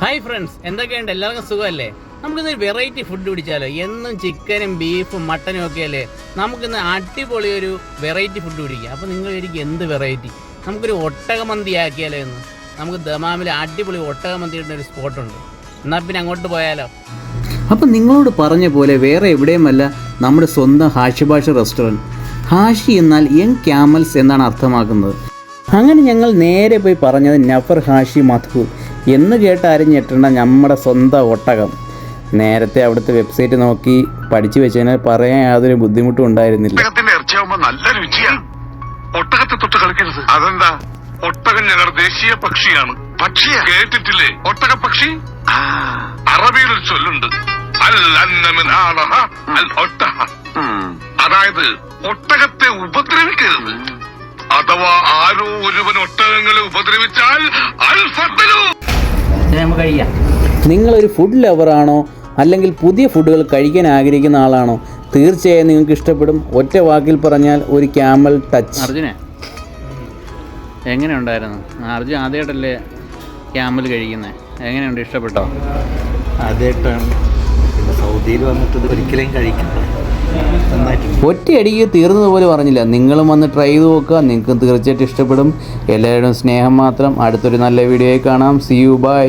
Hi friends, എന്തൊക്കെയുണ്ട്? എല്ലാവർക്കും സുഖമല്ലേ? നമുക്കിന്ന് വെറൈറ്റി ഫുഡ് പിടിച്ചാലോ? എന്നും ചിക്കനും ബീഫും മട്ടനും ഒക്കെ അല്ലേ? നമുക്കിന്ന് അടിപൊളി ഒരു വെറൈറ്റി ഫുഡ് പിടിക്കാം. അപ്പോൾ നിങ്ങൾ എനിക്ക് എന്ത് വെറൈറ്റി? നമുക്കൊരു ഒട്ടകമന്തി ആക്കിയാലോ എന്ന്. നമുക്ക് ദമാമിൽ അടിപൊളി ഒട്ടകമന്തി കിട്ടുന്ന ഒരു സ്പോട്ടുണ്ട്. എന്നാൽ പിന്നെ അങ്ങോട്ട് പോയാലോ? അപ്പം നിങ്ങളോട് പറഞ്ഞ പോലെ വേറെ എവിടെയുമല്ല, നമ്മുടെ സ്വന്തം ഹാഷി ഭാഷ റെസ്റ്റോറൻറ്റ്. ഹാഷി എന്നാൽ യങ് ക്യാമൽസ് എന്നാണ് അർത്ഥമാക്കുന്നത്. അങ്ങനെ ഞങ്ങൾ നേരെ പോയി പറഞ്ഞത് നഫർ ഹാഷി മധു എന്ന് കേട്ട് ഞെട്ടേണ്ട നമ്മുടെ സ്വന്തം ഒട്ടകം. നേരത്തെ അവിടുത്തെ വെബ്സൈറ്റ് നോക്കി പഠിച്ചു വെച്ചതിനാൽ പറയാൻ യാതൊരു ബുദ്ധിമുട്ടും ഉണ്ടായിരുന്നില്ല. നല്ല രുചിയാണ്. ഒട്ടകത്തെ തൊട്ട് കളിക്കരുത്. അതെന്താ? ഒട്ടകം ഞങ്ങളുടെ ദേശീയ പക്ഷിയാണ്. പക്ഷിയാ? കേട്ടിട്ടില്ലേ ഒട്ടക പക്ഷി? അറബിയിൽ ഒരു ചൊല്ലുണ്ട്, അതായത് ഒട്ടകത്തെ ഉപദ്രവിക്കരുത്. അഥവാ ആരോ ഒരുവൻ ഒട്ടകങ്ങളെ ഉപദ്രവിച്ചാൽ നിങ്ങളൊരു ഫുഡ് ലവറാണോ, അല്ലെങ്കിൽ പുതിയ ഫുഡുകൾ കഴിക്കാൻ ആഗ്രഹിക്കുന്ന ആളാണോ? തീർച്ചയായും നിങ്ങൾക്ക് ഇഷ്ടപ്പെടും. ഒറ്റ വാക്കിൽ പറഞ്ഞാൽ ഒരു ക്യാമൽ ടച്ച്. അർജുനെ, എങ്ങനെയുണ്ടായിരുന്നു? അർജുൻ ആദ്യമായിട്ടല്ലേ ക്യാമൽ കഴിക്കുന്നത്? എങ്ങനെയുണ്ട്? ഇഷ്ടപ്പെട്ടോ? ആദ്യമായിട്ടാണ്. സൗദിയിൽ വന്നിട്ട് ഒരിക്കലും കഴിക്കണ്ട. ഒറ്റയടിക്ക് തീർന്നതുപോലെ പറഞ്ഞില്ല. നിങ്ങളും വന്ന് ട്രൈ ചെയ്ത് നോക്കുക, നിങ്ങൾക്ക് തീർച്ചയായിട്ടും ഇഷ്ടപ്പെടും. എല്ലാവരുടെയും സ്നേഹം മാത്രം. അടുത്തൊരു നല്ല വീഡിയോയിൽ കാണാം. See you, by.